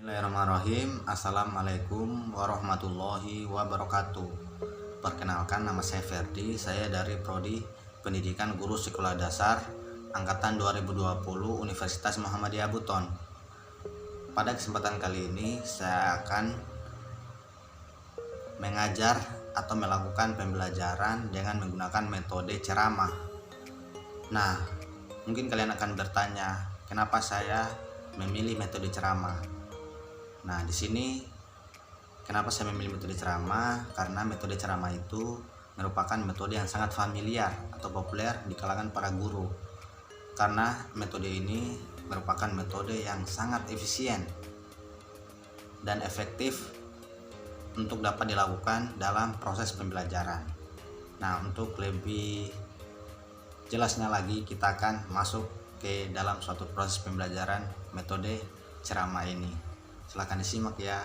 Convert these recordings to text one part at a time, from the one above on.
Bismillahirrahmanirrahim. Assalamualaikum warahmatullahi wabarakatuh. Perkenalkan, nama saya Ferdi. Saya dari Prodi Pendidikan Guru Sekolah Dasar Angkatan 2020 Universitas Muhammadiyah Buton. Pada kesempatan kali ini saya akan mengajar atau melakukan pembelajaran dengan menggunakan metode ceramah. Nah, mungkin kalian akan bertanya, kenapa saya memilih metode ceramah? Nah, di sini kenapa saya memilih metode ceramah? Karena metode ceramah itu merupakan metode yang sangat familiar atau populer di kalangan para guru. Karena metode ini merupakan metode yang sangat efisien dan efektif untuk dapat dilakukan dalam proses pembelajaran. Nah, untuk lebih jelasnya lagi, kita akan masuk ke dalam suatu proses pembelajaran metode ceramah ini. Silahkan disimak ya.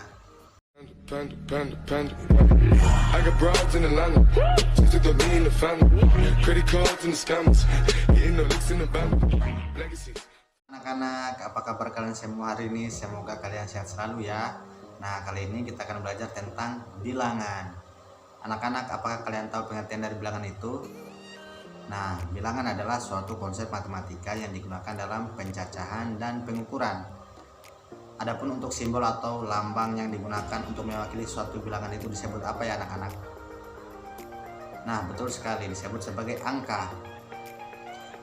Anak-anak, apa kabar kalian semua hari ini? Semoga kalian sehat selalu ya. Nah, kali ini kita akan belajar tentang bilangan. Anak-anak, apakah kalian tahu pengertian dari bilangan itu? Nah, bilangan adalah suatu konsep matematika yang digunakan dalam pencacahan dan pengukuran. Adapun untuk simbol atau lambang yang digunakan untuk mewakili suatu bilangan itu disebut apa ya anak-anak? Nah, betul sekali, disebut sebagai angka.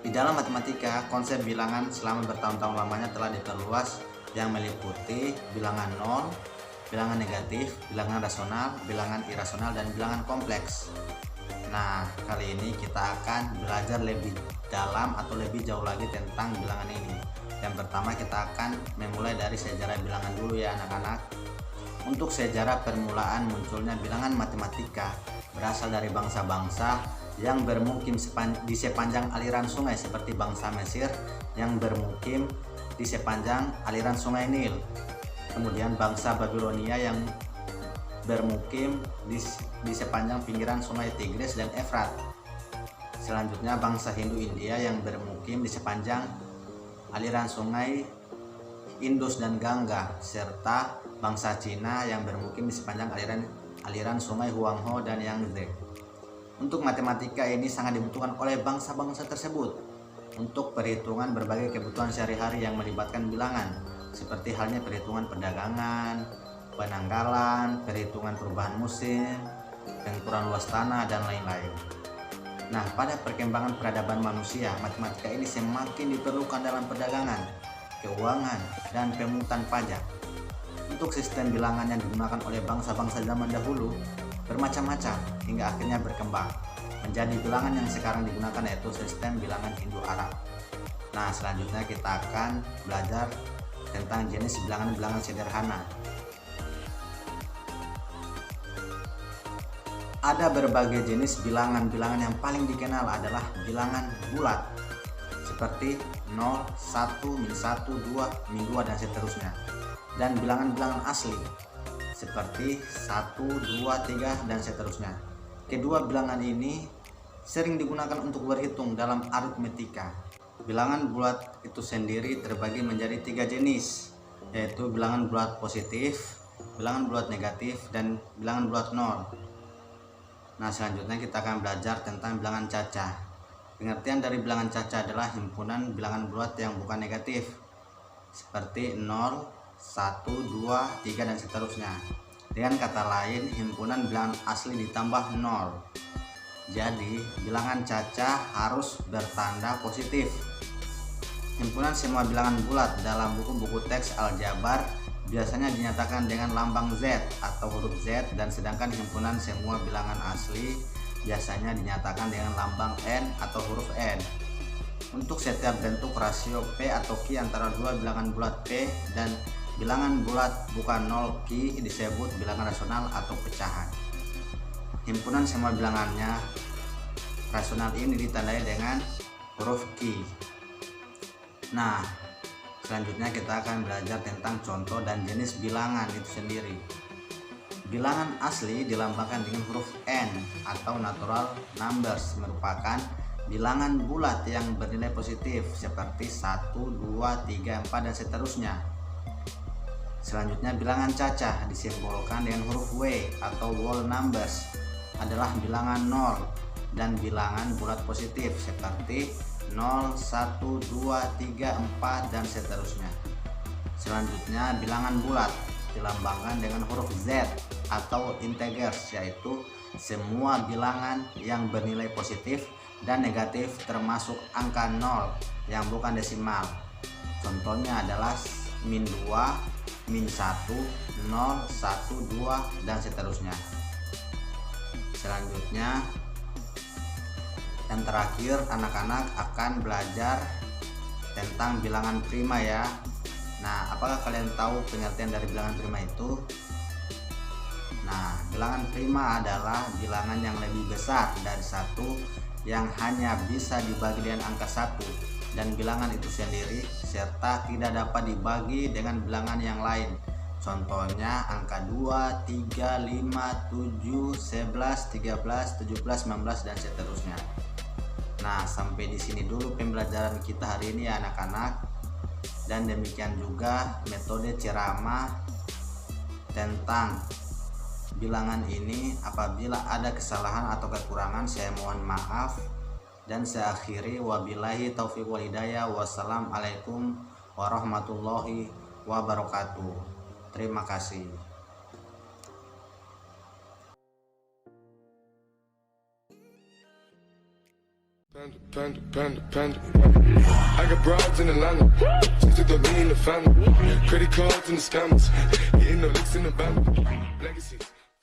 Di dalam matematika, konsep bilangan selama bertahun-tahun lamanya telah diperluas yang meliputi bilangan nol, bilangan negatif, bilangan rasional, bilangan irasional, dan bilangan kompleks. Nah, kali ini kita akan belajar lebih dalam atau lebih jauh lagi tentang bilangan ini. Yang pertama, kita akan memulai dari sejarah bilangan dulu ya anak-anak. Untuk sejarah permulaan munculnya bilangan matematika berasal dari bangsa-bangsa yang bermukim di sepanjang aliran sungai, seperti bangsa Mesir yang bermukim di sepanjang aliran sungai Nil. Kemudian bangsa Babilonia yang bermukim di sepanjang pinggiran sungai Tigris dan Efrat. Selanjutnya bangsa Hindu India yang bermukim di sepanjang aliran sungai Indus dan Gangga, serta bangsa Cina yang bermukim di sepanjang aliran sungai Huanghe dan Yangtze. Untuk matematika ini sangat dibutuhkan oleh bangsa-bangsa tersebut untuk perhitungan berbagai kebutuhan sehari-hari yang melibatkan bilangan, seperti halnya perhitungan perdagangan, penanggalan, perhitungan perubahan musim, pengukuran luas tanah, dan lain-lain. Nah, pada perkembangan peradaban manusia, matematika ini semakin diperlukan dalam perdagangan, keuangan, dan pemungutan pajak. Untuk sistem bilangan yang digunakan oleh bangsa-bangsa zaman dahulu bermacam-macam hingga akhirnya berkembang menjadi bilangan yang sekarang digunakan, yaitu sistem bilangan Indo-Arab. Nah, selanjutnya kita akan belajar tentang jenis bilangan-bilangan sederhana. Ada berbagai jenis bilangan-bilangan, yang paling dikenal adalah bilangan bulat seperti 0, 1, min 1, 2, min 2, dan seterusnya. Dan bilangan-bilangan asli seperti 1, 2, 3, dan seterusnya. Kedua bilangan ini sering digunakan untuk berhitung dalam aritmetika. Bilangan bulat itu sendiri terbagi menjadi 3 jenis, yaitu bilangan bulat positif, bilangan bulat negatif, dan bilangan bulat nol. Nah, selanjutnya kita akan belajar tentang bilangan cacah. Pengertian dari bilangan cacah adalah himpunan bilangan bulat yang bukan negatif, seperti 0, 1, 2, 3, dan seterusnya. Dengan kata lain, himpunan bilangan asli ditambah 0. Jadi, bilangan cacah harus bertanda positif. Himpunan semua bilangan bulat dalam buku-buku teks aljabar biasanya dinyatakan dengan lambang Z atau huruf Z, dan sedangkan himpunan semua bilangan asli biasanya dinyatakan dengan lambang N atau huruf N. Untuk setiap bentuk rasio P atau Q antara dua bilangan bulat P dan bilangan bulat bukan 0 Q disebut bilangan rasional atau pecahan. Himpunan semua bilangannya rasional ini ditandai dengan huruf Q. Nah, selanjutnya kita akan belajar tentang contoh dan jenis bilangan itu sendiri. Bilangan asli dilambangkan dengan huruf N atau natural numbers, merupakan bilangan bulat yang bernilai positif seperti 1, 2, 3, 4, dan seterusnya. Selanjutnya bilangan cacah disimbolkan dengan huruf W atau whole numbers adalah bilangan 0 dan bilangan bulat positif seperti 0, 1, 2, 3, 4 dan seterusnya. Selanjutnya bilangan bulat dilambangkan dengan huruf Z atau integers, yaitu semua bilangan yang bernilai positif dan negatif termasuk angka 0 yang bukan desimal. Contohnya adalah min 2, min 1, 0, 1, 2 dan seterusnya. Selanjutnya yang terakhir, anak-anak akan belajar tentang bilangan prima ya. Nah, apakah kalian tahu pengertian dari bilangan prima itu? Nah, bilangan prima adalah bilangan yang lebih besar dari 1 yang hanya bisa dibagi dengan angka 1 dan bilangan itu sendiri serta tidak dapat dibagi dengan bilangan yang lain. Contohnya angka 2, 3, 5, 7, 11, 13, 17, 19 dan seterusnya. Nah, sampai di sini dulu pembelajaran kita hari ini ya anak-anak. Dan demikian juga metode ceramah tentang bilangan ini. Apabila ada kesalahan atau kekurangan saya mohon maaf. Dan saya akhiri, wabillahi taufiq wal hidayah. Wassalamualaikum warahmatullahi wabarakatuh. Terima kasih. Panda. I got broads in Atlanta, just to throw me in the family. Credit cards and the scammers, hitting the licks in the band. Legacies.